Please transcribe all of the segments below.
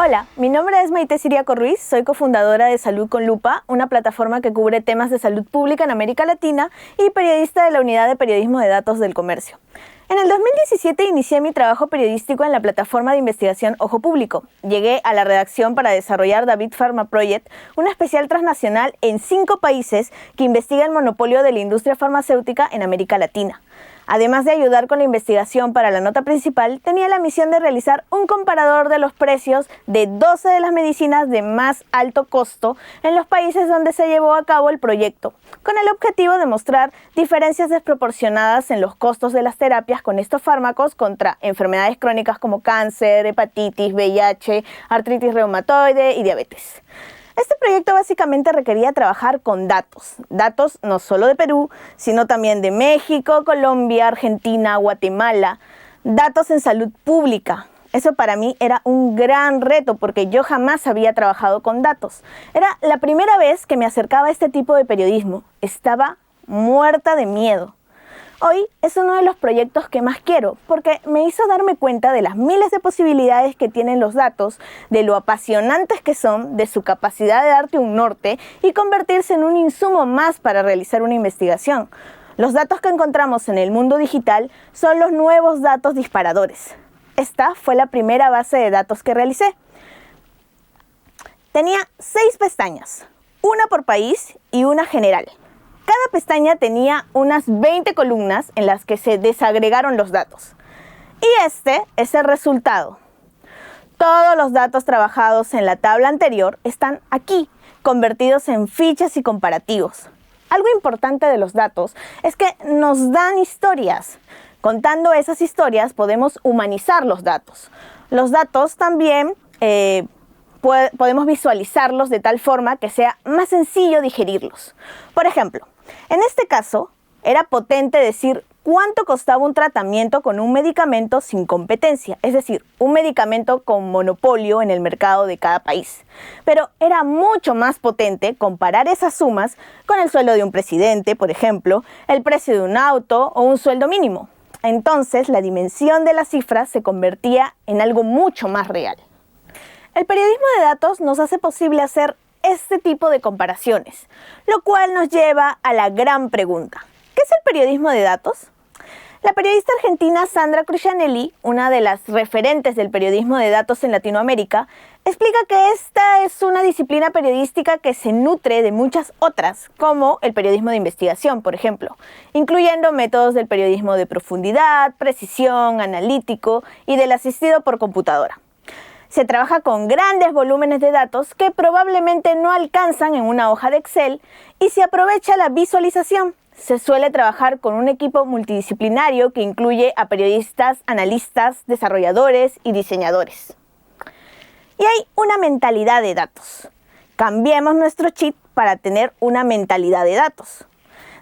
Hola, mi nombre es Maite Siriaco Ruiz, soy cofundadora de Salud con Lupa, una plataforma que cubre temas de salud pública en América Latina y periodista de la Unidad de Periodismo de Datos del Comercio. En el 2017 inicié mi trabajo periodístico en la plataforma de investigación Ojo Público. Llegué a la redacción para desarrollar David Pharma Project, una especial transnacional en 5 países que investiga el monopolio de la industria farmacéutica en América Latina. Además de ayudar con la investigación para la nota principal, tenía la misión de realizar un comparador de los precios de 12 de las medicinas de más alto costo en los países donde se llevó a cabo el proyecto, con el objetivo de mostrar diferencias desproporcionadas en los costos de las terapias con estos fármacos contra enfermedades crónicas como cáncer, hepatitis, VIH, artritis reumatoide y diabetes. Este proyecto básicamente requería trabajar con datos no solo de Perú, sino también de México, Colombia, Argentina, Guatemala, datos en salud pública. Eso para mí era un gran reto porque yo jamás había trabajado con datos. Era la primera vez que me acercaba a este tipo de periodismo. Estaba muerta de miedo. Hoy es uno de los proyectos que más quiero porque me hizo darme cuenta de las miles de posibilidades que tienen los datos, de lo apasionantes que son, de su capacidad de darte un norte y convertirse en un insumo más para realizar una investigación. Los datos que encontramos en el mundo digital son los nuevos datos disparadores. Esta fue la primera base de datos que realicé. Tenía 6 pestañas, una por país y una general. Cada pestaña tenía unas 20 columnas en las que se desagregaron los datos. Y este es el resultado. Todos los datos trabajados en la tabla anterior están aquí, convertidos en fichas y comparativos. Algo importante de los datos es que nos dan historias. Contando esas historias podemos humanizar los datos. Los datos también podemos visualizarlos de tal forma que sea más sencillo digerirlos. Por ejemplo, en este caso, era potente decir cuánto costaba un tratamiento con un medicamento sin competencia, es decir, un medicamento con monopolio en el mercado de cada país. Pero era mucho más potente comparar esas sumas con el sueldo de un presidente, por ejemplo, el precio de un auto o un sueldo mínimo. Entonces, la dimensión de las cifras se convertía en algo mucho más real. El periodismo de datos nos hace posible hacer este tipo de comparaciones, lo cual nos lleva a la gran pregunta: ¿qué es el periodismo de datos? La periodista argentina Sandra Crucianelli, una de las referentes del periodismo de datos en Latinoamérica, explica que esta es una disciplina periodística que se nutre de muchas otras, como el periodismo de investigación, por ejemplo, incluyendo métodos del periodismo de profundidad, precisión, analítico y del asistido por computadora. Se trabaja con grandes volúmenes de datos que probablemente no alcanzan en una hoja de Excel y se aprovecha la visualización. Se suele trabajar con un equipo multidisciplinario que incluye a periodistas, analistas, desarrolladores y diseñadores. Y hay una mentalidad de datos. Cambiemos nuestro chip para tener una mentalidad de datos.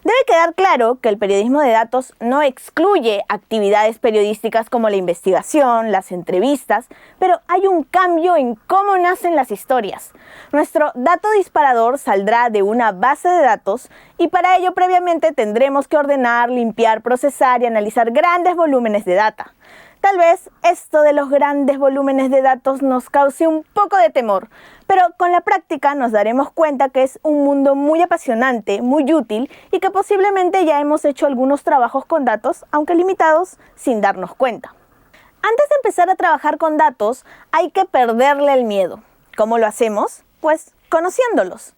Debe quedar claro que el periodismo de datos no excluye actividades periodísticas como la investigación, las entrevistas, pero hay un cambio en cómo nacen las historias. Nuestro dato disparador saldrá de una base de datos y para ello previamente tendremos que ordenar, limpiar, procesar y analizar grandes volúmenes de data. Tal vez esto de los grandes volúmenes de datos nos cause un poco de temor, pero con la práctica nos daremos cuenta que es un mundo muy apasionante, muy útil y que posiblemente ya hemos hecho algunos trabajos con datos, aunque limitados, sin darnos cuenta. Antes de empezar a trabajar con datos, hay que perderle el miedo. ¿Cómo lo hacemos? Pues conociéndolos.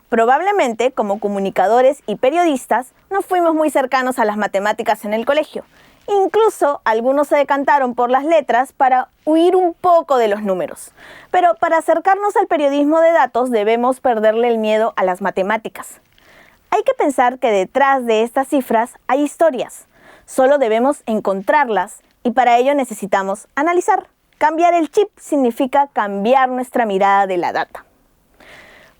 Probablemente, como comunicadores y periodistas, no fuimos muy cercanos a las matemáticas en el colegio. Incluso algunos se decantaron por las letras para huir un poco de los números. Pero para acercarnos al periodismo de datos debemos perderle el miedo a las matemáticas. Hay que pensar que detrás de estas cifras hay historias. Solo debemos encontrarlas y para ello necesitamos analizar. Cambiar el chip significa cambiar nuestra mirada de la data.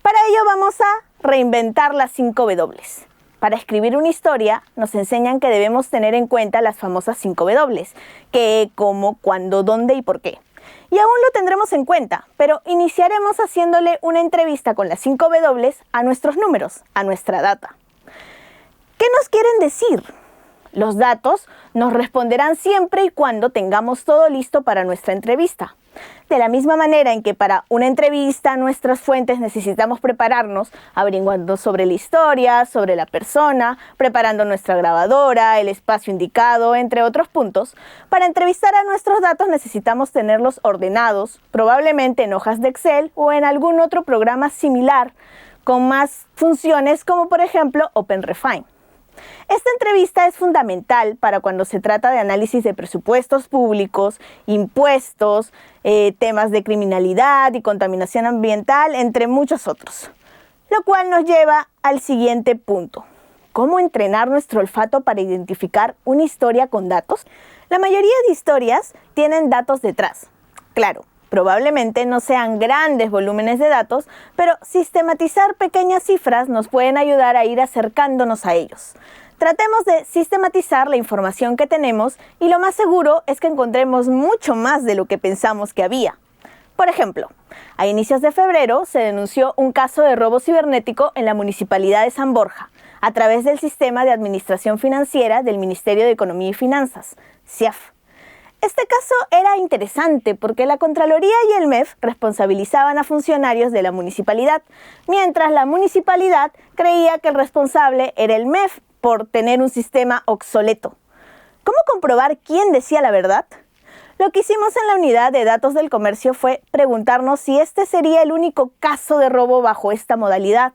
Para ello vamos a reinventar las 5 W. Para escribir una historia, nos enseñan que debemos tener en cuenta las famosas 5 W, qué, cómo, cuándo, dónde y por qué. Y aún lo tendremos en cuenta, pero iniciaremos haciéndole una entrevista con las 5 W a nuestros números, a nuestra data. ¿Qué nos quieren decir? Los datos nos responderán siempre y cuando tengamos todo listo para nuestra entrevista. De la misma manera en que para una entrevista nuestras fuentes necesitamos prepararnos, averiguando sobre la historia, sobre la persona, preparando nuestra grabadora, el espacio indicado, entre otros puntos, para entrevistar a nuestros datos necesitamos tenerlos ordenados, probablemente en hojas de Excel o en algún otro programa similar, con más funciones como por ejemplo OpenRefine. Esta entrevista es fundamental para cuando se trata de análisis de presupuestos públicos, impuestos, temas de criminalidad y contaminación ambiental, entre muchos otros. Lo cual nos lleva al siguiente punto. ¿Cómo entrenar nuestro olfato para identificar una historia con datos? La mayoría de historias tienen datos detrás. Claro, probablemente no sean grandes volúmenes de datos, pero sistematizar pequeñas cifras nos pueden ayudar a ir acercándonos a ellos. Tratemos de sistematizar la información que tenemos y lo más seguro es que encontremos mucho más de lo que pensamos que había. Por ejemplo, a inicios de febrero se denunció un caso de robo cibernético en la Municipalidad de San Borja a través del Sistema de Administración Financiera del Ministerio de Economía y Finanzas, SIAF. Este caso era interesante porque la Contraloría y el MEF responsabilizaban a funcionarios de la municipalidad, mientras la municipalidad creía que el responsable era el MEF por tener un sistema obsoleto. ¿Cómo comprobar quién decía la verdad? Lo que hicimos en la unidad de datos del comercio fue preguntarnos si este sería el único caso de robo bajo esta modalidad.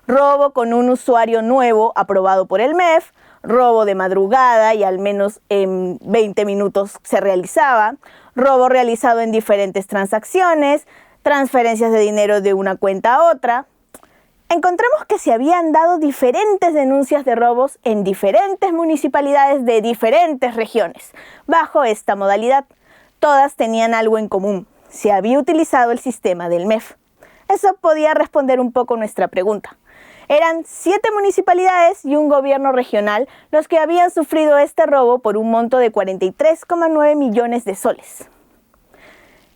Robo con un usuario nuevo aprobado por el MEF, robo de madrugada y al menos en 20 minutos se realizaba, robo realizado en diferentes transacciones, transferencias de dinero de una cuenta a otra. Encontramos que se habían dado diferentes denuncias de robos en diferentes municipalidades de diferentes regiones, bajo esta modalidad. Todas tenían algo en común: se había utilizado el sistema del MEF. Eso podía responder un poco nuestra pregunta. Eran 7 municipalidades y un gobierno regional los que habían sufrido este robo por un monto de 43,9 millones de soles.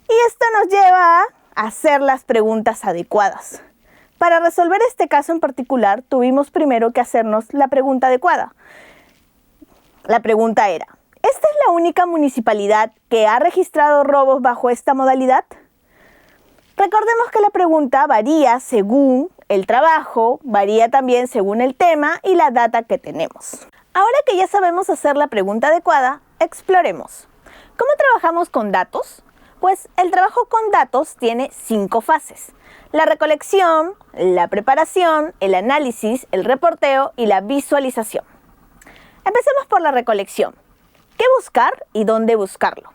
Y esto nos lleva a hacer las preguntas adecuadas. Para resolver este caso en particular, tuvimos primero que hacernos la pregunta adecuada. La pregunta era: ¿esta es la única municipalidad que ha registrado robos bajo esta modalidad? Recordemos que la pregunta varía según el trabajo, varía también según el tema y la data que tenemos. Ahora que ya sabemos hacer la pregunta adecuada, exploremos. ¿Cómo trabajamos con datos? Pues el trabajo con datos tiene 5 fases: la recolección, la preparación, el análisis, el reporteo y la visualización. Empecemos por la recolección. ¿Qué buscar y dónde buscarlo?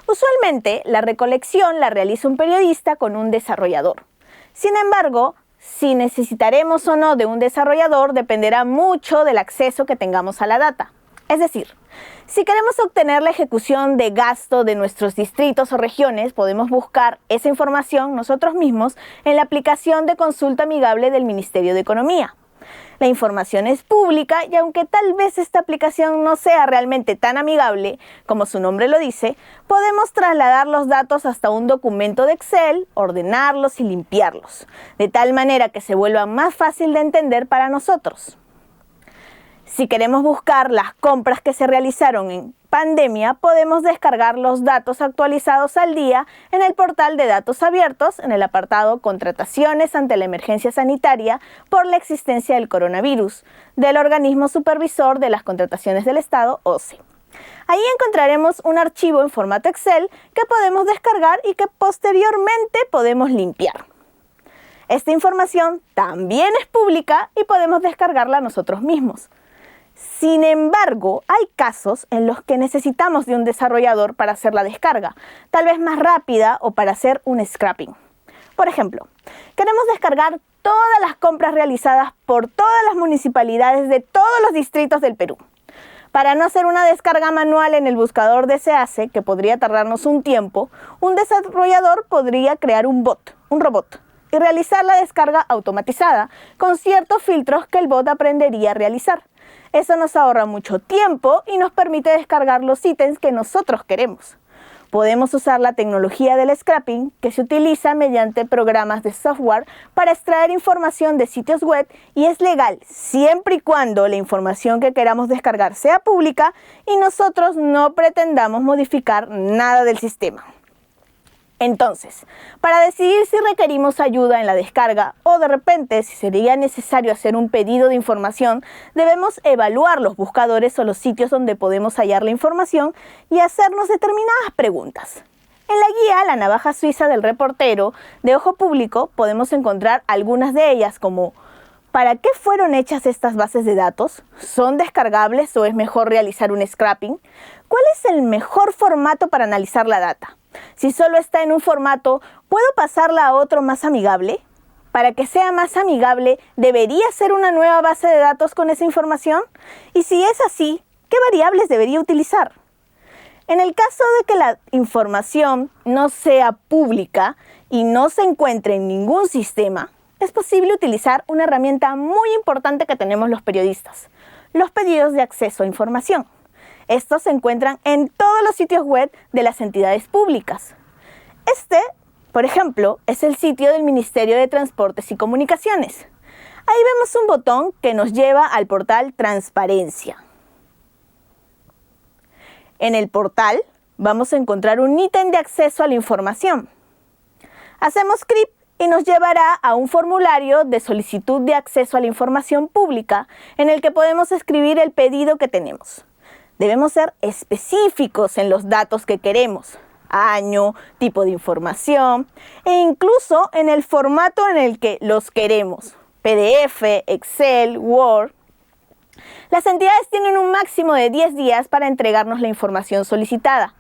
Usualmente, la recolección la realiza un periodista con un desarrollador. Sin embargo, si necesitaremos o no de un desarrollador dependerá mucho del acceso que tengamos a la data. Es decir, si queremos obtener la ejecución de gasto de nuestros distritos o regiones, podemos buscar esa información nosotros mismos en la aplicación de consulta amigable del Ministerio de Economía. La información es pública y aunque tal vez esta aplicación no sea realmente tan amigable como su nombre lo dice, podemos trasladar los datos hasta un documento de Excel, ordenarlos y limpiarlos, de tal manera que se vuelvan más fácil de entender para nosotros. Si queremos buscar las compras que se realizaron en pandemia, podemos descargar los datos actualizados al día en el portal de datos abiertos en el apartado Contrataciones ante la emergencia sanitaria por la existencia del coronavirus, del Organismo Supervisor de las Contrataciones del Estado, OCE. Ahí encontraremos un archivo en formato Excel que podemos descargar y que posteriormente podemos limpiar. Esta información también es pública y podemos descargarla nosotros mismos. Sin embargo, hay casos en los que necesitamos de un desarrollador para hacer la descarga, tal vez más rápida o para hacer un scrapping. Por ejemplo, queremos descargar todas las compras realizadas por todas las municipalidades de todos los distritos del Perú. Para no hacer una descarga manual en el buscador de SEACE, que podría tardarnos un tiempo, un desarrollador podría crear un robot, y realizar la descarga automatizada con ciertos filtros que el bot aprendería a realizar. Eso nos ahorra mucho tiempo y nos permite descargar los ítems que nosotros queremos. Podemos usar la tecnología del scrapping, que se utiliza mediante programas de software para extraer información de sitios web y es legal siempre y cuando la información que queramos descargar sea pública y nosotros no pretendamos modificar nada del sistema. Entonces, para decidir si requerimos ayuda en la descarga o de repente si sería necesario hacer un pedido de información, debemos evaluar los buscadores o los sitios donde podemos hallar la información y hacernos determinadas preguntas. En la guía La navaja suiza del reportero de Ojo Público podemos encontrar algunas de ellas como: ¿para qué fueron hechas estas bases de datos? ¿Son descargables o es mejor realizar un scrapping? ¿Cuál es el mejor formato para analizar la data? Si solo está en un formato, ¿puedo pasarla a otro más amigable? Para que sea más amigable, ¿debería ser una nueva base de datos con esa información? Y si es así, ¿qué variables debería utilizar? En el caso de que la información no sea pública y no se encuentre en ningún sistema, es posible utilizar una herramienta muy importante que tenemos los periodistas: los pedidos de acceso a información. Estos se encuentran en todos los sitios web de las entidades públicas. Por ejemplo, es el sitio del Ministerio de Transportes y Comunicaciones. Ahí vemos un botón que nos lleva al portal Transparencia. En el portal vamos a encontrar un ítem de acceso a la información. Hacemos clic y nos llevará a un formulario de solicitud de acceso a la información pública en el que podemos escribir el pedido que tenemos. Debemos ser específicos en los datos que queremos: año, tipo de información e incluso en el formato en el que los queremos: PDF, Excel, Word. Las entidades tienen un máximo de 10 días para entregarnos la información solicitada.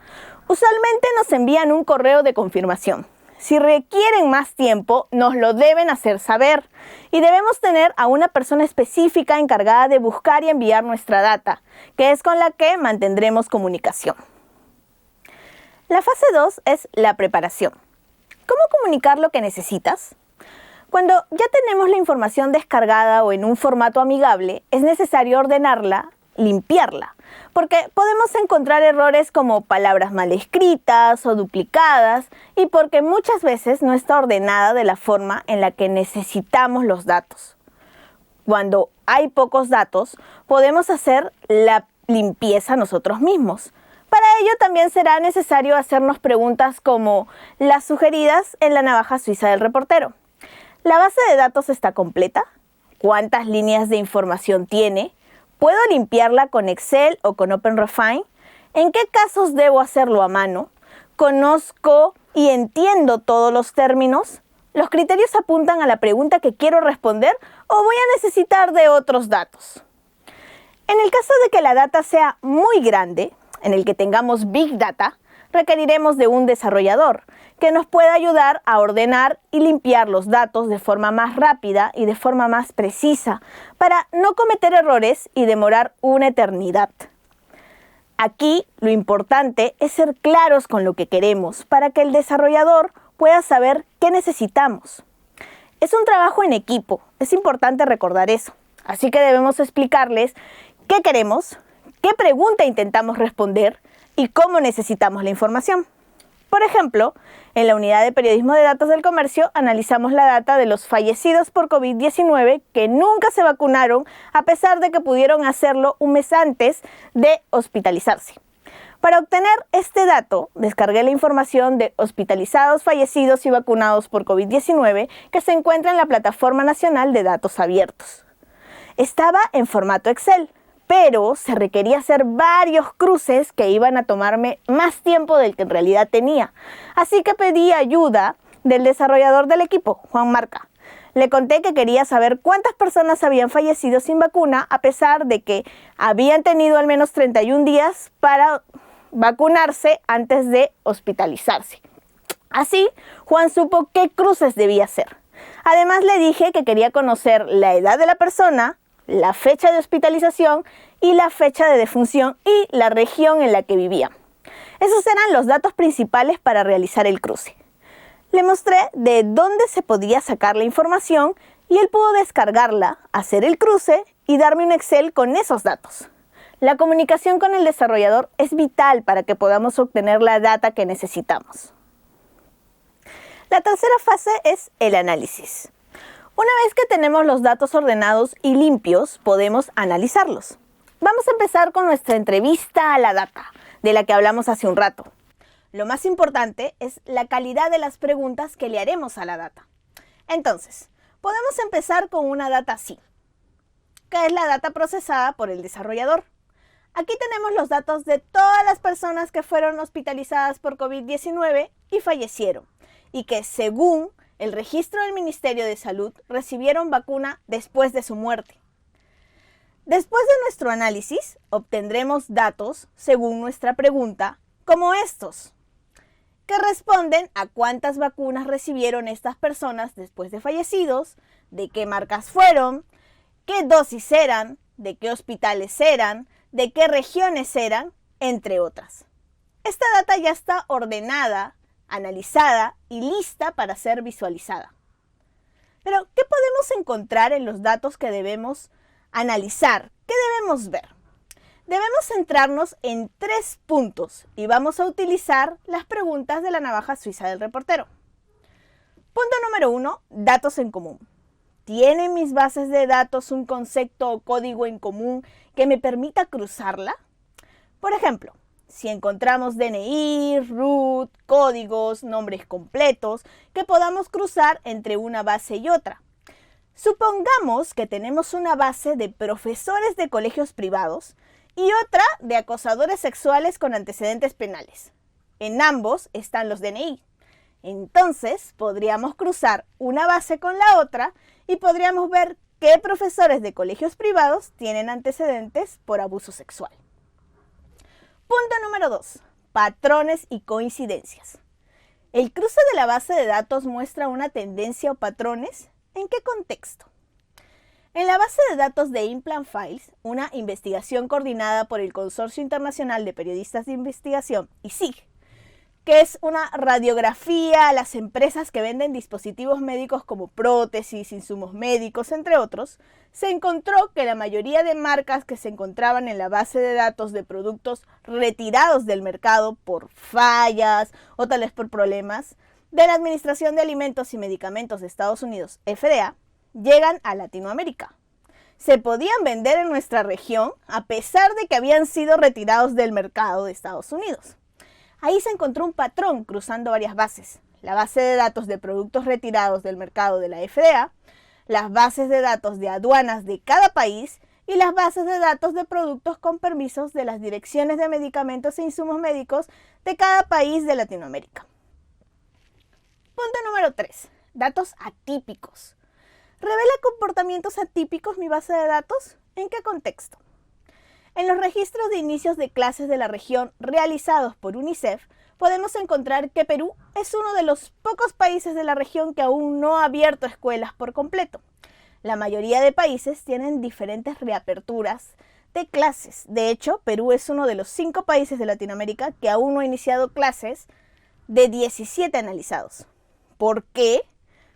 Usualmente nos envían un correo de confirmación. Si requieren más tiempo, nos lo deben hacer saber y debemos tener a una persona específica encargada de buscar y enviar nuestra data, que es con la que mantendremos comunicación. La fase 2 es la preparación. ¿Cómo comunicar lo que necesitas? Cuando ya tenemos la información descargada o en un formato amigable, es necesario ordenarla, limpiarla, porque podemos encontrar errores como palabras mal escritas o duplicadas y porque muchas veces no está ordenada de la forma en la que necesitamos los datos. Cuando hay pocos datos, podemos hacer la limpieza nosotros mismos. Para ello también será necesario hacernos preguntas como las sugeridas en La navaja suiza del reportero. ¿La base de datos está completa? ¿Cuántas líneas de información tiene? ¿Puedo limpiarla con Excel o con OpenRefine? ¿En qué casos debo hacerlo a mano? ¿Conozco y entiendo todos los términos? ¿Los criterios apuntan a la pregunta que quiero responder o voy a necesitar de otros datos? En el caso de que la data sea muy grande, en el que tengamos Big Data, requeriremos de un desarrollador que nos pueda ayudar a ordenar y limpiar los datos de forma más rápida y de forma más precisa para no cometer errores y demorar una eternidad. Aquí lo importante es ser claros con lo que queremos para que el desarrollador pueda saber qué necesitamos. Es un trabajo en equipo, es importante recordar eso. Así que debemos explicarles qué queremos, qué pregunta intentamos responder y cómo necesitamos la información. Por ejemplo, en la unidad de periodismo de datos del comercio analizamos la data de los fallecidos por COVID-19 que nunca se vacunaron a pesar de que pudieron hacerlo un mes antes de hospitalizarse. Para obtener este dato, descargué la información de hospitalizados, fallecidos y vacunados por COVID-19 que se encuentra en la Plataforma Nacional de Datos Abiertos. Estaba en formato Excel, pero se requería hacer varios cruces que iban a tomarme más tiempo del que en realidad tenía. Así que pedí ayuda del desarrollador del equipo, Juan Marca. Le conté que quería saber cuántas personas habían fallecido sin vacuna, a pesar de que habían tenido al menos 31 días para vacunarse antes de hospitalizarse. Así, Juan supo qué cruces debía hacer. Además, le dije que quería conocer la edad de la persona, la fecha de hospitalización y la fecha de defunción y la región en la que vivía. Esos eran los datos principales para realizar el cruce. Le mostré de dónde se podía sacar la información y él pudo descargarla, hacer el cruce y darme un Excel con esos datos. La comunicación con el desarrollador es vital para que podamos obtener la data que necesitamos. La tercera fase es el análisis. Una vez que tenemos los datos ordenados y limpios, podemos analizarlos. Vamos a empezar con nuestra entrevista a la data, de la que hablamos hace un rato. Lo más importante es la calidad de las preguntas que le haremos a la data. Entonces, podemos empezar con una data así, que es la data procesada por el desarrollador. Aquí tenemos los datos de todas las personas que fueron hospitalizadas por COVID-19 y fallecieron, y que según el registro del Ministerio de Salud recibieron vacuna después de su muerte. Después de nuestro análisis, obtendremos datos según nuestra pregunta, como estos, que responden a cuántas vacunas recibieron estas personas después de fallecidos, de qué marcas fueron, qué dosis eran, de qué hospitales eran, de qué regiones eran, entre otras. Esta data ya está ordenada, analizada y lista para ser visualizada. Pero, ¿qué podemos encontrar en los datos que debemos analizar? ¿Qué debemos ver? Debemos centrarnos en 3 puntos y vamos a utilizar las preguntas de la navaja suiza del reportero. Punto número 1, datos en común. ¿Tienen mis bases de datos un concepto o código en común que me permita cruzarla? Por ejemplo, si encontramos DNI, RUT, códigos, nombres completos que podamos cruzar entre una base y otra. Supongamos que tenemos una base de profesores de colegios privados y otra de acosadores sexuales con antecedentes penales. En ambos están los DNI. Entonces, podríamos cruzar una base con la otra y podríamos ver qué profesores de colegios privados tienen antecedentes por abuso sexual. Punto número 2. Patrones y coincidencias. ¿El cruce de la base de datos muestra una tendencia o patrones? ¿En qué contexto? En la base de datos de Implant Files, una investigación coordinada por el Consorcio Internacional de Periodistas de Investigación, ISIG, que es una radiografía a las empresas que venden dispositivos médicos como prótesis, insumos médicos, entre otros, se encontró que la mayoría de marcas que se encontraban en la base de datos de productos retirados del mercado por fallas o tal vez por problemas de la Administración de Alimentos y Medicamentos de Estados Unidos, FDA, llegan a Latinoamérica. Se podían vender en nuestra región a pesar de que habían sido retirados del mercado de Estados Unidos. Ahí se encontró un patrón cruzando varias bases, la base de datos de productos retirados del mercado de la FDA, las bases de datos de aduanas de cada país y las bases de datos de productos con permisos de las direcciones de medicamentos e insumos médicos de cada país de Latinoamérica. Punto número 3. Datos atípicos. ¿Revela comportamientos atípicos mi base de datos? ¿En qué contexto? En los registros de inicios de clases de la región realizados por UNICEF, podemos encontrar que Perú es uno de los pocos países de la región que aún no ha abierto escuelas por completo. La mayoría de países tienen diferentes reaperturas de clases. De hecho, Perú es uno de los 5 países de Latinoamérica que aún no ha iniciado clases de 17 analizados. ¿Por qué?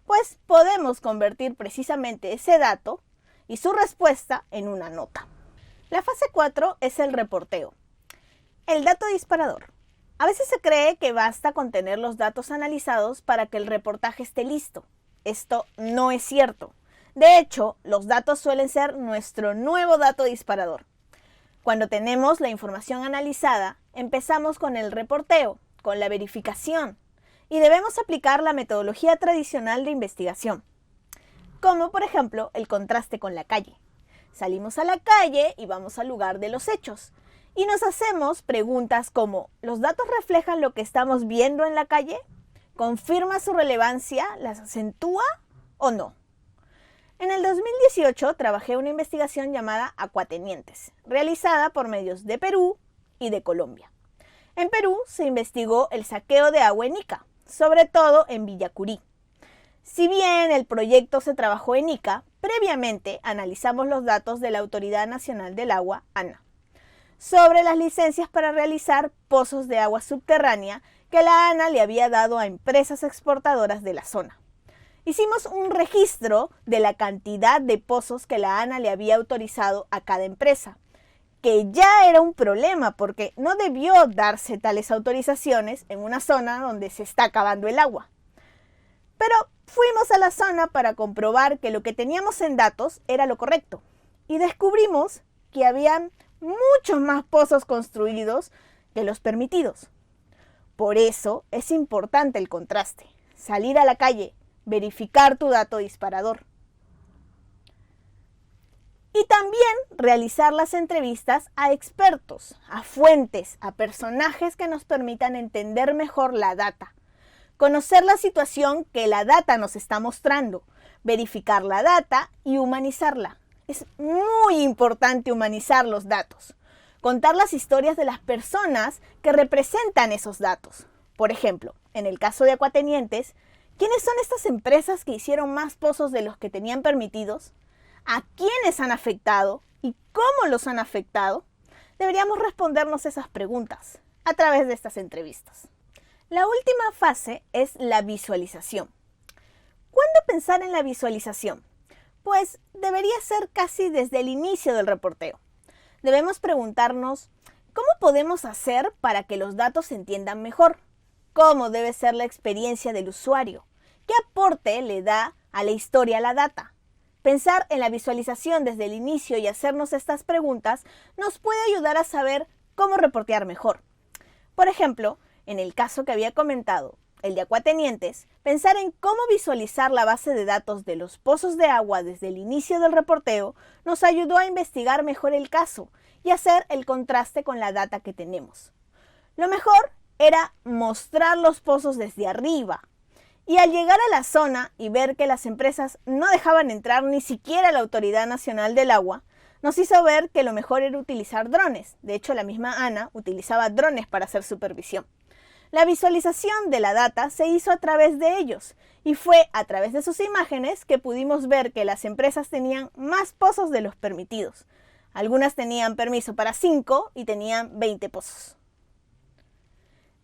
Pues podemos convertir precisamente ese dato y su respuesta en una nota. La fase 4 es el reporteo. El dato disparador. A veces se cree que basta con tener los datos analizados para que el reportaje esté listo. Esto no es cierto. De hecho, los datos suelen ser nuestro nuevo dato disparador. Cuando tenemos la información analizada, empezamos con el reporteo, con la verificación, y debemos aplicar la metodología tradicional de investigación, como por ejemplo el contraste con la calle. Salimos a la calle y vamos al lugar de los hechos y nos hacemos preguntas como: ¿los datos reflejan lo que estamos viendo en la calle? ¿Confirma su relevancia? ¿Las acentúa o no? En el 2018 trabajé una investigación llamada Acuatenientes, realizada por medios de Perú y de Colombia. En Perú se investigó el saqueo de agua en Ica, sobre todo en Villacurí. Si bien el proyecto se trabajó en Ica, previamente analizamos los datos de la Autoridad Nacional del Agua, ANA, sobre las licencias para realizar pozos de agua subterránea que la ANA le había dado a empresas exportadoras de la zona. Hicimos un registro de la cantidad de pozos que la ANA le había autorizado a cada empresa, que ya era un problema porque no debió darse tales autorizaciones en una zona donde se está acabando el agua. Pero fuimos a la zona para comprobar que lo que teníamos en datos era lo correcto y descubrimos que habían muchos más pozos construidos que los permitidos. Por eso es importante el contraste. Salir a la calle, verificar tu dato disparador. Y también realizar las entrevistas a expertos, a fuentes, a personajes que nos permitan entender mejor la data. Conocer la situación que la data nos está mostrando, verificar la data y humanizarla. Es muy importante humanizar los datos. Contar las historias de las personas que representan esos datos. Por ejemplo, en el caso de Acuatenientes, ¿quiénes son estas empresas que hicieron más pozos de los que tenían permitidos? ¿A quiénes han afectado y cómo los han afectado? Deberíamos respondernos esas preguntas a través de estas entrevistas. La última fase es la visualización. ¿Cuándo pensar en la visualización? Pues debería ser casi desde el inicio del reporteo. Debemos preguntarnos, ¿cómo podemos hacer para que los datos se entiendan mejor? ¿Cómo debe ser la experiencia del usuario? ¿Qué aporte le da a la historia la data? Pensar en la visualización desde el inicio y hacernos estas preguntas nos puede ayudar a saber cómo reportear mejor. Por ejemplo, en el caso que había comentado, el de Acuatenientes, pensar en cómo visualizar la base de datos de los pozos de agua desde el inicio del reporteo nos ayudó a investigar mejor el caso y hacer el contraste con la data que tenemos. Lo mejor era mostrar los pozos desde arriba. Y al llegar a la zona y ver que las empresas no dejaban entrar ni siquiera a la Autoridad Nacional del Agua, nos hizo ver que lo mejor era utilizar drones. De hecho, la misma Ana utilizaba drones para hacer supervisión. La visualización de la data se hizo a través de ellos y fue a través de sus imágenes que pudimos ver que las empresas tenían más pozos de los permitidos. Algunas tenían permiso para 5 y tenían 20 pozos.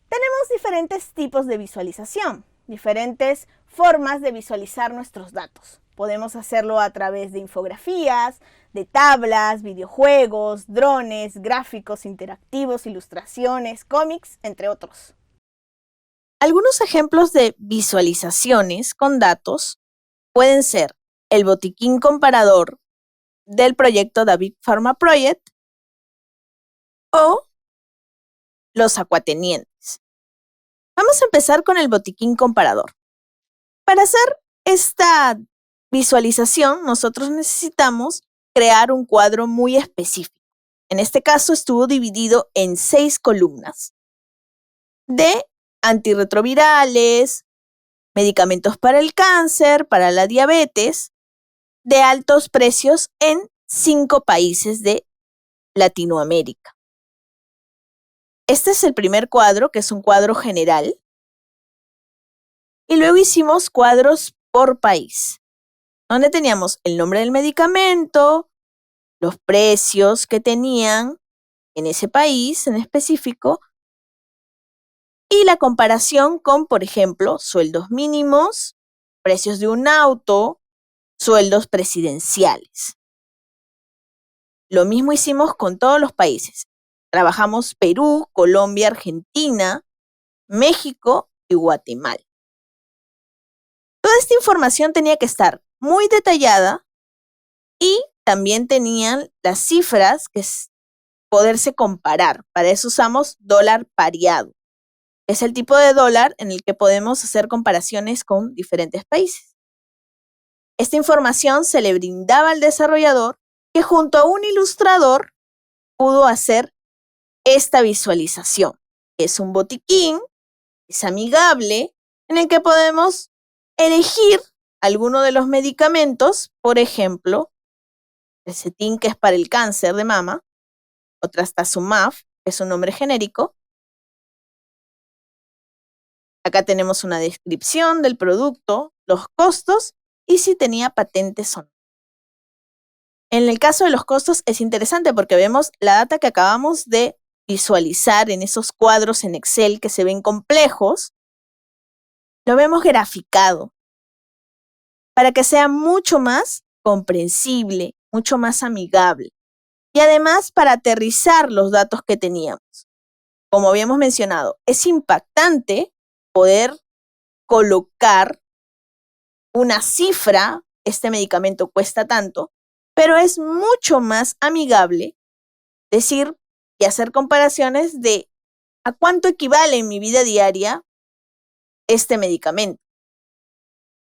Tenemos diferentes tipos de visualización. Diferentes formas de visualizar nuestros datos. Podemos hacerlo a través de infografías, de tablas, videojuegos, drones, gráficos interactivos, ilustraciones, cómics, entre otros. Algunos ejemplos de visualizaciones con datos pueden ser el botiquín comparador del proyecto David Pharma Project o los acuatenientes. Vamos a empezar con el botiquín comparador. Para hacer esta visualización, nosotros necesitamos crear un cuadro muy específico. En este caso estuvo dividido en 6 columnas de antirretrovirales, medicamentos para el cáncer, para la diabetes, de altos precios en 5 países de Latinoamérica. Este es el primer cuadro, que es un cuadro general. Y luego hicimos cuadros por país, donde teníamos el nombre del medicamento, los precios que tenían en ese país en específico, y la comparación con, por ejemplo, sueldos mínimos, precios de un auto, sueldos presidenciales. Lo mismo hicimos con todos los países. Trabajamos Perú, Colombia, Argentina, México y Guatemala. Toda esta información tenía que estar muy detallada y también tenían las cifras que poderse comparar. Para eso usamos dólar pareado. Es el tipo de dólar en el que podemos hacer comparaciones con diferentes países. Esta información se le brindaba al desarrollador, que junto a un ilustrador pudo hacer esta visualización. Es un botiquín, es amigable, en el que podemos elegir alguno de los medicamentos, por ejemplo, el Cetin, que es para el cáncer de mama, o Trastuzumab, que es un nombre genérico. Acá tenemos una descripción del producto, los costos y si tenía patentes o no. En el caso de los costos es interesante porque vemos la data que acabamos de visualizar en esos cuadros en Excel que se ven complejos. Lo vemos graficado para que sea mucho más comprensible, mucho más amigable. Y además para aterrizar los datos que teníamos. Como habíamos mencionado, es impactante poder colocar una cifra, este medicamento cuesta tanto, pero es mucho más amigable decir y hacer comparaciones de ¿A cuánto equivale en mi vida diaria este medicamento?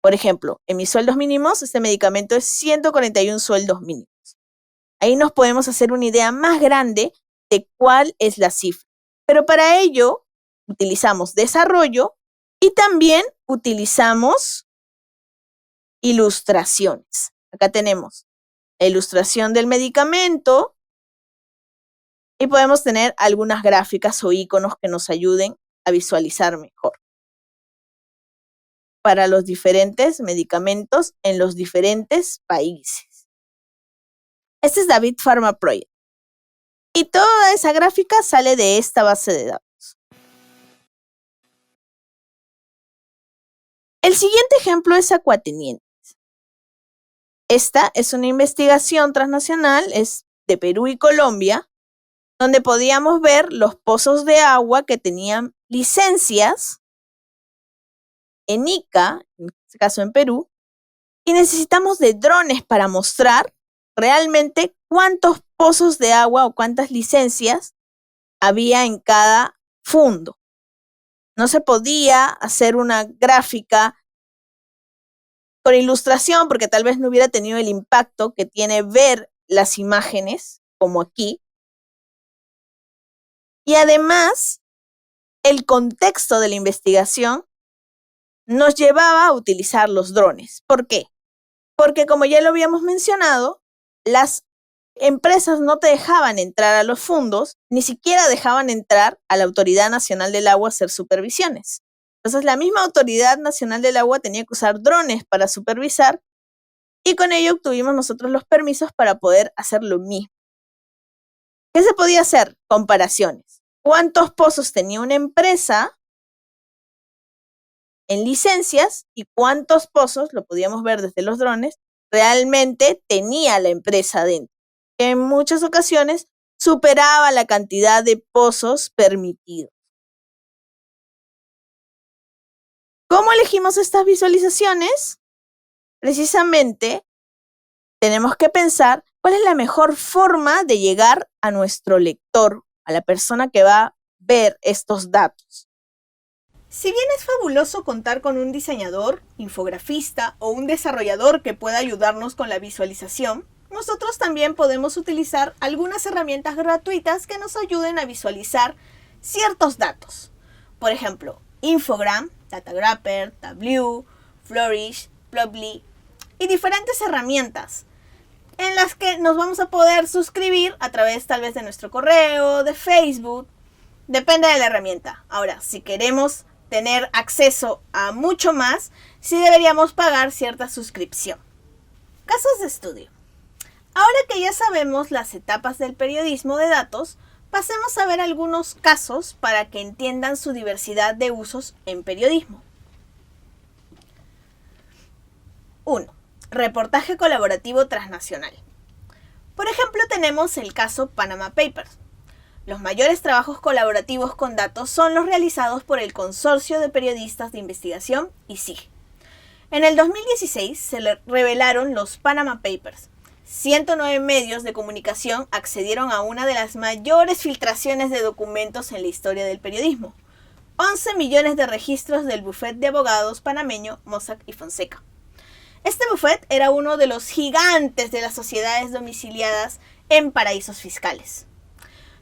Por ejemplo, en mis sueldos mínimos, este medicamento es 141 sueldos mínimos. Ahí nos podemos hacer una idea más grande de cuál es la cifra. Pero para ello utilizamos desarrollo y también utilizamos ilustraciones. Acá tenemos la ilustración del medicamento y podemos tener algunas gráficas o iconos que nos ayuden a visualizar mejor para los diferentes medicamentos en los diferentes países. Este es David Pharma Project. Y toda esa gráfica sale de esta base de datos. El siguiente ejemplo es Acuatenientes. Esta es una investigación transnacional, es de Perú y Colombia, donde podíamos ver los pozos de agua que tenían licencias en Ica, en este caso en Perú, y necesitamos de drones para mostrar realmente cuántos pozos de agua o cuántas licencias había en cada fundo. No se podía hacer una gráfica con ilustración porque tal vez no hubiera tenido el impacto que tiene ver las imágenes, como aquí. Y además, el contexto de la investigación nos llevaba a utilizar los drones. ¿Por qué? Porque como ya lo habíamos mencionado, las empresas no te dejaban entrar a los fondos, ni siquiera dejaban entrar a la Autoridad Nacional del Agua a hacer supervisiones. Entonces la misma Autoridad Nacional del Agua tenía que usar drones para supervisar y con ello obtuvimos nosotros los permisos para poder hacer lo mismo. ¿Qué se podía hacer? Comparaciones. ¿Cuántos pozos tenía una empresa en licencias y cuántos pozos, lo podíamos ver desde los drones, realmente tenía la empresa dentro? Que en muchas ocasiones superaba la cantidad de pozos permitidos. ¿Cómo elegimos estas visualizaciones? Precisamente tenemos que pensar cuál es la mejor forma de llegar a nuestro lector, a la persona que va a ver estos datos. Si bien es fabuloso contar con un diseñador, infografista o un desarrollador que pueda ayudarnos con la visualización, nosotros también podemos utilizar algunas herramientas gratuitas que nos ayuden a visualizar ciertos datos. Por ejemplo, Infogram, Datagrapper, Tableau, Flourish, Plotly y diferentes herramientas en las que nos vamos a poder suscribir a través tal vez de nuestro correo, de Facebook, depende de la herramienta. Ahora, si queremos tener acceso a mucho más, sí deberíamos pagar cierta suscripción. Casos de estudio. Ahora que ya sabemos las etapas del periodismo de datos, pasemos a ver algunos casos para que entiendan su diversidad de usos en periodismo. 1. Reportaje colaborativo transnacional. Por ejemplo, tenemos el caso Panama Papers. Los mayores trabajos colaborativos con datos son los realizados por el Consorcio de Periodistas de Investigación, ICIG. En el 2016 se revelaron los Panama Papers. 109 medios de comunicación accedieron a una de las mayores filtraciones de documentos en la historia del periodismo. 11 millones de registros del bufete de abogados panameño Mossack y Fonseca. Este bufete era uno de los gigantes de las sociedades domiciliadas en paraísos fiscales.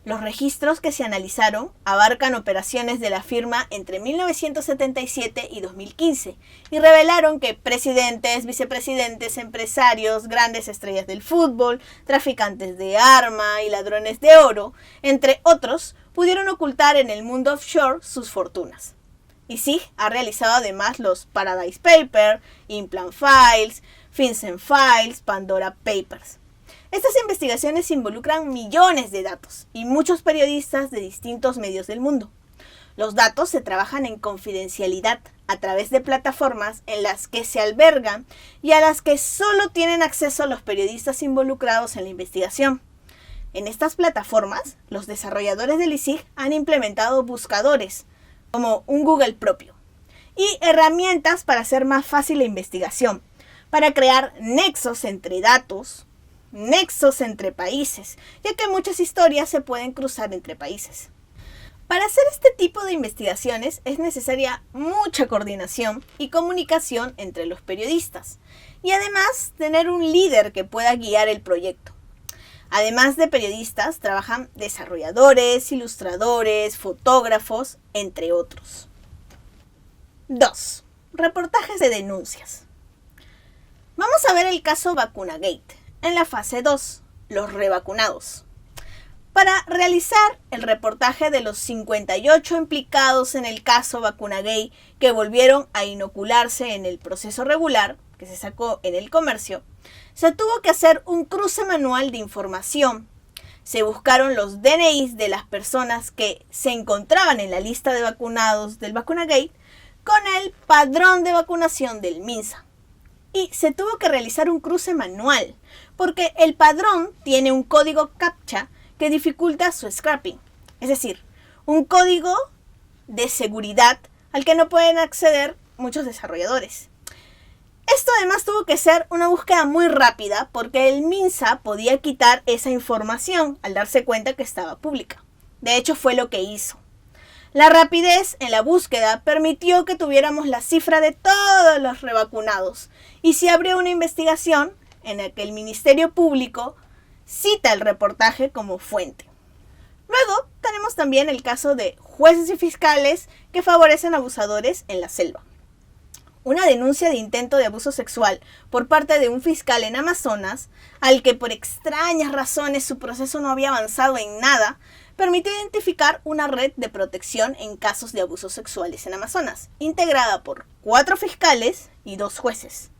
Los registros que se analizaron abarcan operaciones de la firma entre 1977 y 2015 y revelaron que presidentes, vicepresidentes, empresarios, grandes estrellas del fútbol, traficantes de arma y ladrones de oro, entre otros, pudieron ocultar en el mundo offshore sus fortunas. ICIG ha realizado además los Paradise Papers, Implant Files, FinCEN Files, Pandora Papers. Estas investigaciones involucran millones de datos y muchos periodistas de distintos medios del mundo. Los datos se trabajan en confidencialidad a través de plataformas en las que se albergan y a las que solo tienen acceso los periodistas involucrados en la investigación. En estas plataformas, los desarrolladores del ICIG han implementado buscadores, como un Google propio, y herramientas para hacer más fácil la investigación, para crear nexos entre datos, nexos entre países, ya que muchas historias se pueden cruzar entre países. Para hacer este tipo de investigaciones es necesaria mucha coordinación y comunicación entre los periodistas y además tener un líder que pueda guiar el proyecto. Además de periodistas, trabajan desarrolladores, ilustradores, fotógrafos, entre otros. 2. Reportajes de denuncias. Vamos a ver el caso Vacunagate, en la fase 2, los revacunados. Para realizar el reportaje de los 58 implicados en el caso Vacunagate que volvieron a inocularse en el proceso regular, que se sacó en el comercio, se tuvo que hacer un cruce manual de información. Se buscaron los DNIs de las personas que se encontraban en la lista de vacunados del Vacunagate con el padrón de vacunación del MINSA. Y se tuvo que realizar un cruce manual, porque el padrón tiene un código CAPTCHA que dificulta su scrapping, es decir, un código de seguridad al que no pueden acceder muchos desarrolladores. Esto además tuvo que ser una búsqueda muy rápida porque el MINSA podía quitar esa información al darse cuenta que estaba pública. De hecho, fue lo que hizo. La rapidez en la búsqueda permitió que tuviéramos la cifra de todos los revacunados y se abrió una investigación en la que el Ministerio Público cita el reportaje como fuente. Luego tenemos también el caso de jueces y fiscales que favorecen abusadores en la selva. Una denuncia de intento de abuso sexual por parte de un fiscal en Amazonas, al que por extrañas razones su proceso no había avanzado en nada, permitió identificar una red de protección en casos de abusos sexuales en Amazonas, integrada por 4 fiscales y 2 jueces.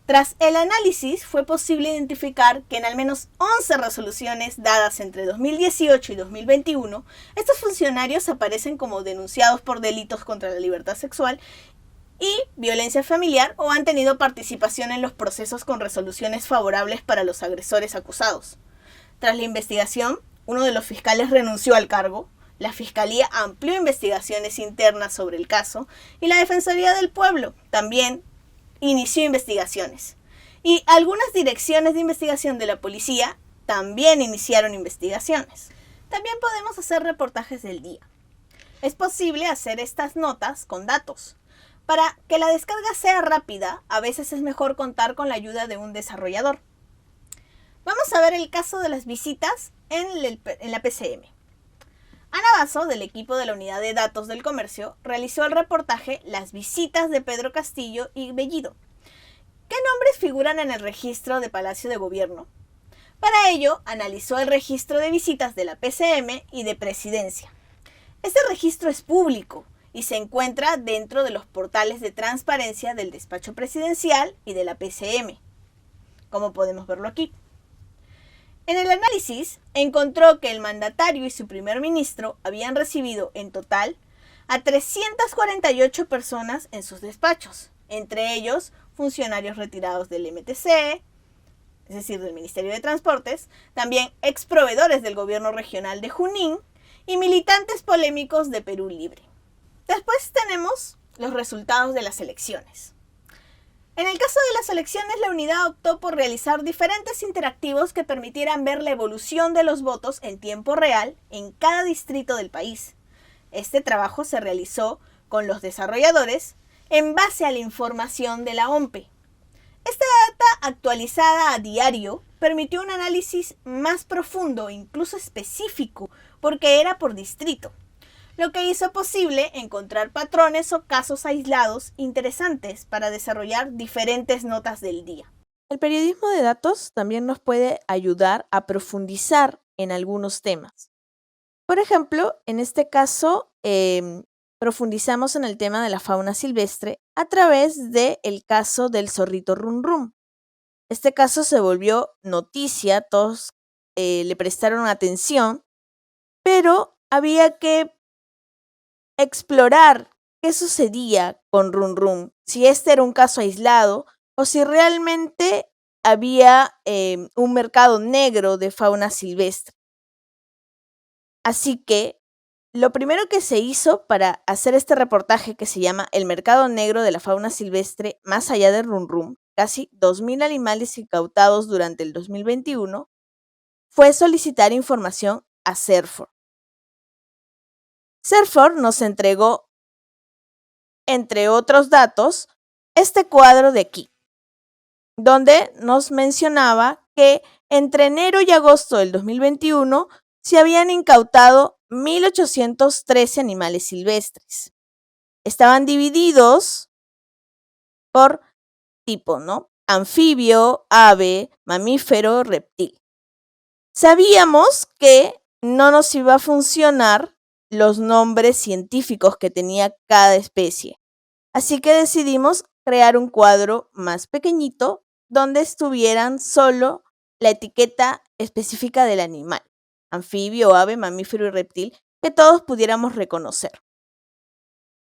Tras el análisis, fue posible identificar que en al menos 11 resoluciones dadas entre 2018 y 2021, estos funcionarios aparecen como denunciados por delitos contra la libertad sexual y violencia familiar o han tenido participación en los procesos con resoluciones favorables para los agresores acusados. Tras la investigación, uno de los fiscales renunció al cargo, la Fiscalía amplió investigaciones internas sobre el caso y la Defensoría del Pueblo también inició investigaciones. Y algunas direcciones de investigación de la policía también iniciaron investigaciones. También podemos hacer reportajes del día. Es posible hacer estas notas con datos. Para que la descarga sea rápida, a veces es mejor contar con la ayuda de un desarrollador. Vamos a ver el caso de las visitas en la PCM. Ana Basso, del equipo de la Unidad de Datos del Comercio, realizó el reportaje Las visitas de Pedro Castillo y Bellido. ¿Qué nombres figuran en el registro de Palacio de Gobierno? Para ello, analizó el registro de visitas de la PCM y de Presidencia. Este registro es público y se encuentra dentro de los portales de transparencia del Despacho Presidencial y de la PCM, como podemos verlo aquí. En el análisis, encontró que el mandatario y su primer ministro habían recibido en total a 348 personas en sus despachos, entre ellos funcionarios retirados del MTC, es decir, del Ministerio de Transportes, también exproveedores del gobierno regional de Junín y militantes polémicos de Perú Libre. Después tenemos los resultados de las elecciones. En el caso de las elecciones, la unidad optó por realizar diferentes interactivos que permitieran ver la evolución de los votos en tiempo real en cada distrito del país. Este trabajo se realizó con los desarrolladores en base a la información de la OMPE. Esta data actualizada a diario permitió un análisis más profundo e incluso específico porque era por distrito, lo que hizo posible encontrar patrones o casos aislados interesantes para desarrollar diferentes notas del día. El periodismo de datos también nos puede ayudar a profundizar en algunos temas. Por ejemplo, en este caso, profundizamos en el tema de la fauna silvestre a través del caso del zorrito Rum Rum. Este caso se volvió noticia, todos le prestaron atención, pero había que explorar qué sucedía con Rum Rum, si este era un caso aislado o si realmente había un mercado negro de fauna silvestre. Así que lo primero que se hizo para hacer este reportaje que se llama El mercado negro de la fauna silvestre más allá de Rum Rum, casi 2.000 animales incautados durante el 2021, fue solicitar información a CERFOR. Serford nos entregó, entre otros datos, este cuadro de aquí, donde nos mencionaba que entre enero y agosto del 2021 se habían incautado 1.813 animales silvestres. Estaban divididos por tipo, ¿no? Anfibio, ave, mamífero, reptil. Sabíamos que no nos iba a funcionar los nombres científicos que tenía cada especie, así que decidimos crear un cuadro más pequeñito donde estuvieran solo la etiqueta específica del animal, anfibio, ave, mamífero y reptil, que todos pudiéramos reconocer.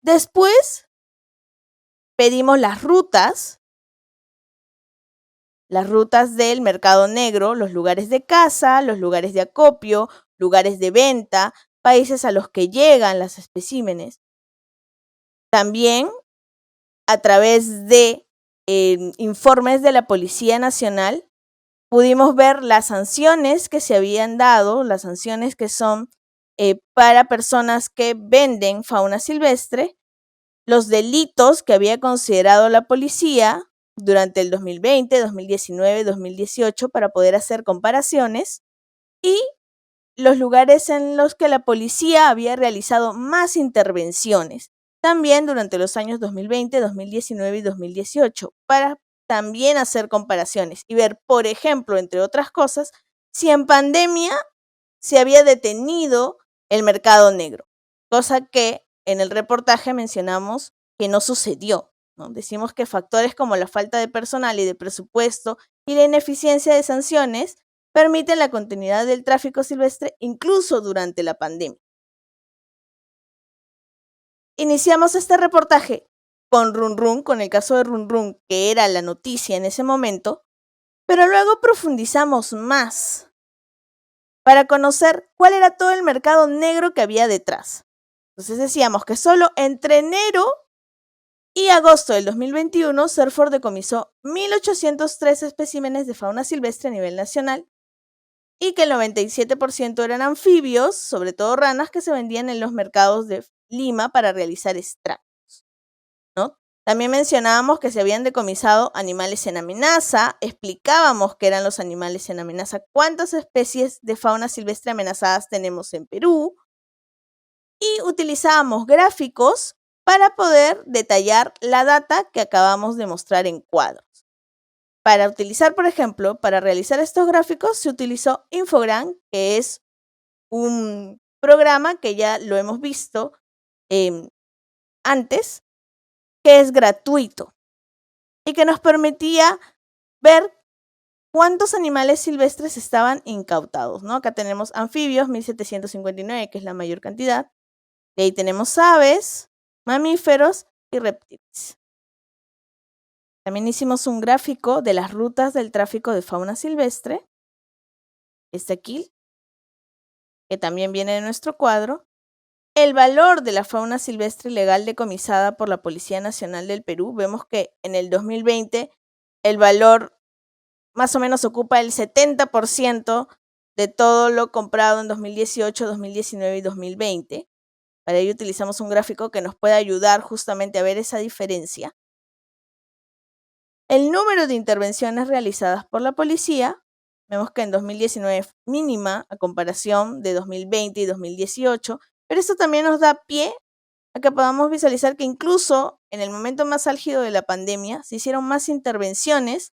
Después pedimos las rutas del mercado negro, los lugares de caza, los lugares de acopio, lugares de venta, países a los que llegan los especímenes. También a través de informes de la Policía Nacional pudimos ver las sanciones que se habían dado, las sanciones que son para personas que venden fauna silvestre, los delitos que había considerado la policía durante el 2020, 2019, 2018 para poder hacer comparaciones y los lugares en los que la policía había realizado más intervenciones, también durante los años 2020, 2019 y 2018, para también hacer comparaciones y ver, por ejemplo, entre otras cosas, si en pandemia se había detenido el mercado negro, cosa que en el reportaje mencionamos que no sucedió, ¿no? Decimos que factores como la falta de personal y de presupuesto y la ineficiencia de sanciones permiten la continuidad del tráfico silvestre incluso durante la pandemia. Iniciamos este reportaje con Run Run, con el caso de Run Run, que era la noticia en ese momento, pero luego profundizamos más para conocer cuál era todo el mercado negro que había detrás. Entonces decíamos que solo entre enero y agosto del 2021, Serford decomisó 1.803 especímenes de fauna silvestre a nivel nacional y que el 97% eran anfibios, sobre todo ranas, que se vendían en los mercados de Lima para realizar extractos, ¿no? También mencionábamos que se habían decomisado animales en amenaza, explicábamos qué eran los animales en amenaza, cuántas especies de fauna silvestre amenazadas tenemos en Perú, y utilizábamos gráficos para poder detallar la data que acabamos de mostrar en cuadros. Para utilizar, por ejemplo, para realizar estos gráficos se utilizó Infogram, que es un programa que ya lo hemos visto antes, que es gratuito y que nos permitía ver cuántos animales silvestres estaban incautados, ¿no? Acá tenemos anfibios, 1.759, que es la mayor cantidad. De ahí tenemos aves, mamíferos y reptiles. También hicimos un gráfico de las rutas del tráfico de fauna silvestre. Este aquí, que también viene de nuestro cuadro. El valor de la fauna silvestre ilegal decomisada por la Policía Nacional del Perú. Vemos que en el 2020 el valor más o menos ocupa el 70% de todo lo comprado en 2018, 2019 y 2020. Para ello utilizamos un gráfico que nos puede ayudar justamente a ver esa diferencia. El número de intervenciones realizadas por la policía, vemos que en 2019 es mínima a comparación de 2020 y 2018, pero esto también nos da pie a que podamos visualizar que incluso en el momento más álgido de la pandemia se hicieron más intervenciones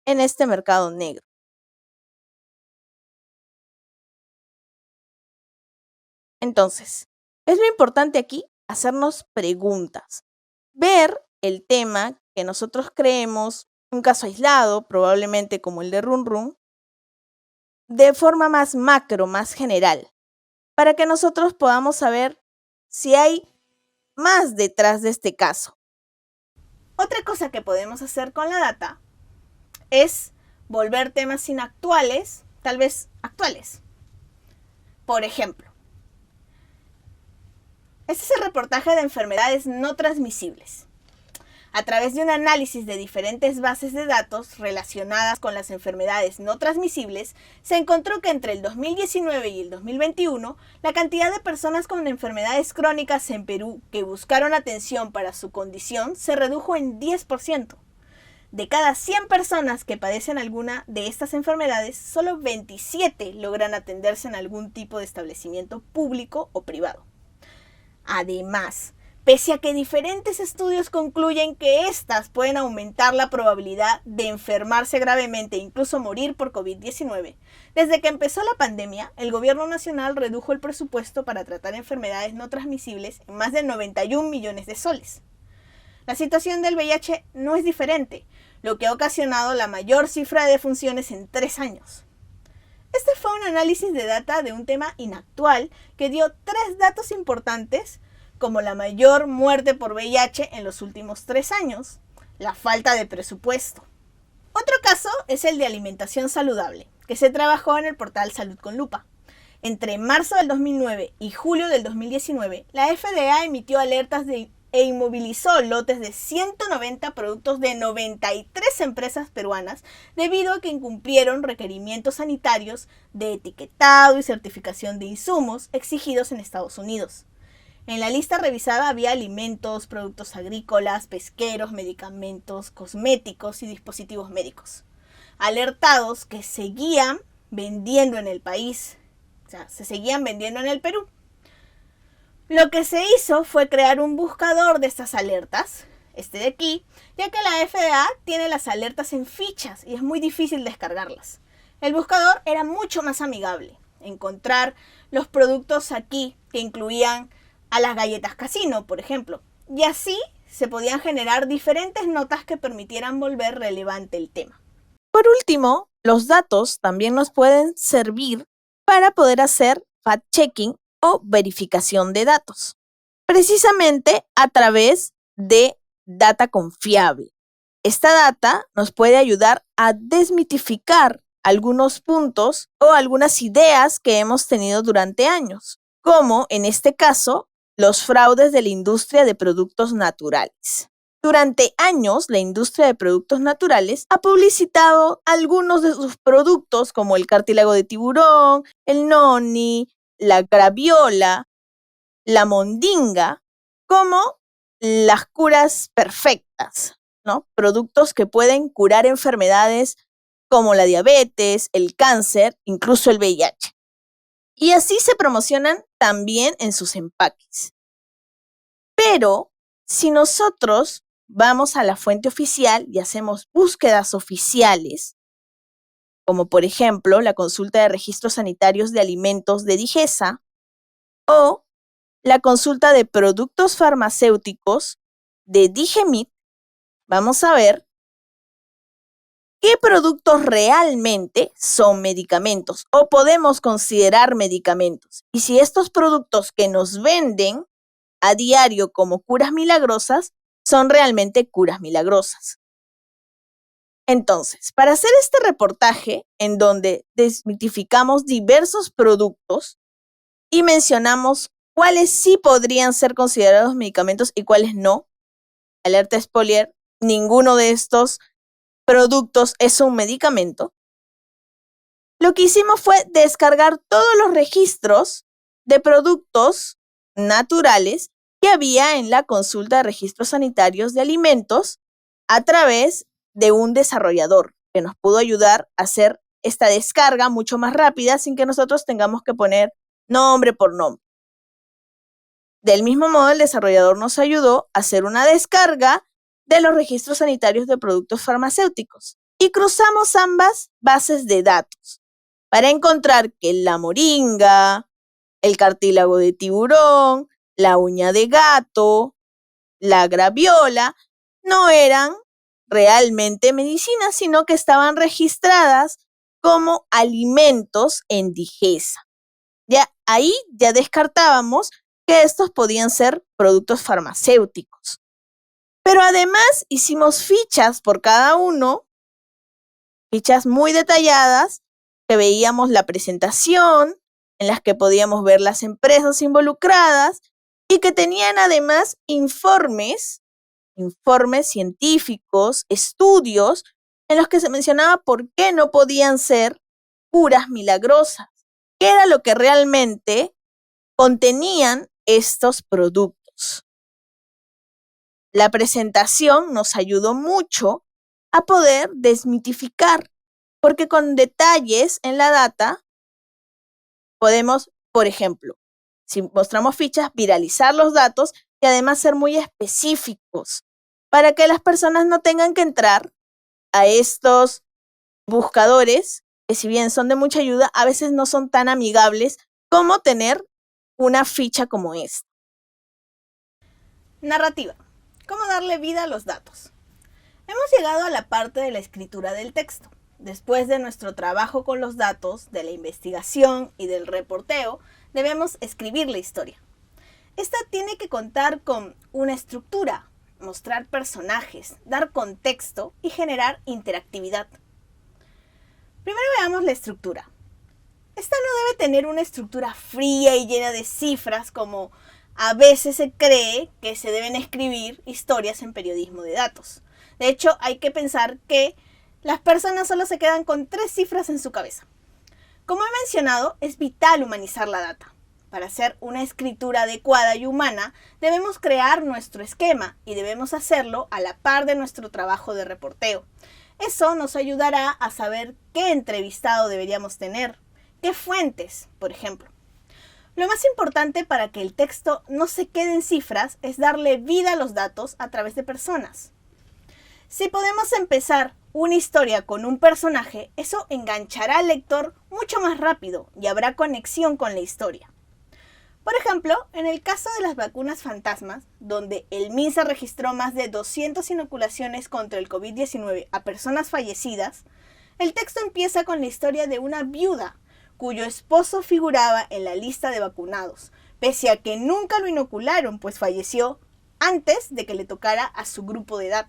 en este mercado negro. Entonces, es lo importante aquí hacernos preguntas, ver el tema que nosotros creemos un caso aislado, probablemente como el de Run Run, de forma más macro, más general, para que nosotros podamos saber si hay más detrás de este caso. Otra cosa que podemos hacer con la data es volver temas inactuales, tal vez actuales. Por ejemplo, este es el reportaje de enfermedades no transmisibles. A través de un análisis de diferentes bases de datos relacionadas con las enfermedades no transmisibles, se encontró que entre el 2019 y el 2021, la cantidad de personas con enfermedades crónicas en Perú que buscaron atención para su condición se redujo en 10%. De cada 100 personas que padecen alguna de estas enfermedades, solo 27 logran atenderse en algún tipo de establecimiento público o privado. Además, pese a que diferentes estudios concluyen que estas pueden aumentar la probabilidad de enfermarse gravemente e incluso morir por COVID-19, desde que empezó la pandemia, el gobierno nacional redujo el presupuesto para tratar enfermedades no transmisibles en más de 91 millones de soles. La situación del VIH no es diferente, lo que ha ocasionado la mayor cifra de defunciones en 3 años. Este fue un análisis de data de un tema inactual que dio 3 datos importantes, como la mayor muerte por VIH en los últimos 3 años, la falta de presupuesto. Otro caso es el de alimentación saludable, que se trabajó en el portal Salud con Lupa. Entre marzo del 2009 y julio del 2019, la FDA emitió alertas e inmovilizó lotes de 190 productos de 93 empresas peruanas debido a que incumplieron requerimientos sanitarios de etiquetado y certificación de insumos exigidos en Estados Unidos. En la lista revisada había alimentos, productos agrícolas, pesqueros, medicamentos, cosméticos y dispositivos médicos, alertados que seguían vendiendo en el país, se seguían vendiendo en el Perú. Lo que se hizo fue crear un buscador de estas alertas, este de aquí, ya que la FDA tiene las alertas en fichas y es muy difícil descargarlas. El buscador era mucho más amigable. Encontrar los productos aquí que incluían a las galletas Casino, por ejemplo, y así se podían generar diferentes notas que permitieran volver relevante el tema. Por último, los datos también nos pueden servir para poder hacer fact-checking o verificación de datos, precisamente a través de data confiable. Esta data nos puede ayudar a desmitificar algunos puntos o algunas ideas que hemos tenido durante años, como en este caso, los fraudes de la industria de productos naturales. Durante años, la industria de productos naturales ha publicitado algunos de sus productos como el cartílago de tiburón, el noni, la graviola, la mondinga, como las curas perfectas, ¿no? Productos que pueden curar enfermedades como la diabetes, el cáncer, incluso el VIH. Y así se promocionan también en sus empaques. Pero si nosotros vamos a la fuente oficial y hacemos búsquedas oficiales, como por ejemplo la consulta de registros sanitarios de alimentos de Digesa o la consulta de productos farmacéuticos de Digemit, vamos a ver qué productos realmente son medicamentos o podemos considerar medicamentos. Y si estos productos que nos venden a diario como curas milagrosas son realmente curas milagrosas. Entonces, para hacer este reportaje en donde desmitificamos diversos productos y mencionamos cuáles sí podrían ser considerados medicamentos y cuáles no, alerta spoiler, ninguno de estos productos es un medicamento, lo que hicimos fue descargar todos los registros de productos naturales que había en la consulta de registros sanitarios de alimentos a través de un desarrollador que nos pudo ayudar a hacer esta descarga mucho más rápida sin que nosotros tengamos que poner nombre por nombre. Del mismo modo, el desarrollador nos ayudó a hacer una descarga de los registros sanitarios de productos farmacéuticos y cruzamos ambas bases de datos para encontrar que la moringa, el cartílago de tiburón, la uña de gato, la graviola, no eran realmente medicinas, sino que estaban registradas como alimentos en Digesa. Ya ahí ya descartábamos que estos podían ser productos farmacéuticos. Pero además hicimos fichas por cada uno, fichas muy detalladas, que veíamos la presentación, en las que podíamos ver las empresas involucradas y que tenían además informes informes científicos, estudios en los que se mencionaba por qué no podían ser curas milagrosas, qué era lo que realmente contenían estos productos. La presentación nos ayudó mucho a poder desmitificar, porque con detalles en la data podemos, por ejemplo, si mostramos fichas, viralizar los datos y además ser muy específicos para que las personas no tengan que entrar a estos buscadores que, si bien son de mucha ayuda, a veces no son tan amigables como tener una ficha como esta. Narrativa. ¿Cómo darle vida a los datos? Hemos llegado a la parte de la escritura del texto. Después de nuestro trabajo con los datos, de la investigación y del reporteo, debemos escribir la historia. Esta tiene que contar con una estructura, mostrar personajes, dar contexto y generar interactividad. Primero veamos la estructura. Esta no debe tener una estructura fría y llena de cifras como a veces se cree que se deben escribir historias en periodismo de datos. De hecho, hay que pensar que las personas solo se quedan con 3 cifras en su cabeza. Como he mencionado, es vital humanizar la data. Para hacer una escritura adecuada y humana, debemos crear nuestro esquema y debemos hacerlo a la par de nuestro trabajo de reporteo. Eso nos ayudará a saber qué entrevistado deberíamos tener, qué fuentes, por ejemplo. Lo más importante para que el texto no se quede en cifras es darle vida a los datos a través de personas. Si podemos empezar una historia con un personaje, eso enganchará al lector mucho más rápido y habrá conexión con la historia. Por ejemplo, en el caso de las vacunas fantasmas, donde el MINSA registró más de 200 inoculaciones contra el COVID-19 a personas fallecidas, el texto empieza con la historia de una viuda cuyo esposo figuraba en la lista de vacunados, pese a que nunca lo inocularon, pues falleció antes de que le tocara a su grupo de edad.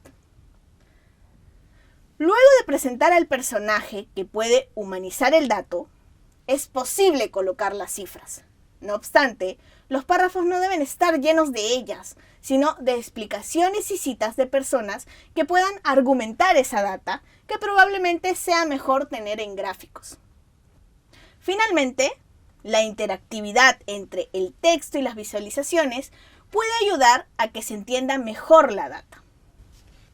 Luego de presentar al personaje que puede humanizar el dato, es posible colocar las cifras. No obstante, los párrafos no deben estar llenos de ellas, sino de explicaciones y citas de personas que puedan argumentar esa data, que probablemente sea mejor tener en gráficos. Finalmente, la interactividad entre el texto y las visualizaciones puede ayudar a que se entienda mejor la data.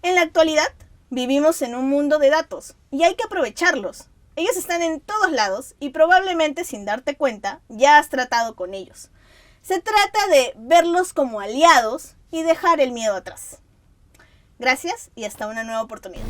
En la actualidad, vivimos en un mundo de datos y hay que aprovecharlos. Ellos están en todos lados y probablemente sin darte cuenta ya has tratado con ellos. Se trata de verlos como aliados y dejar el miedo atrás. Gracias y hasta una nueva oportunidad.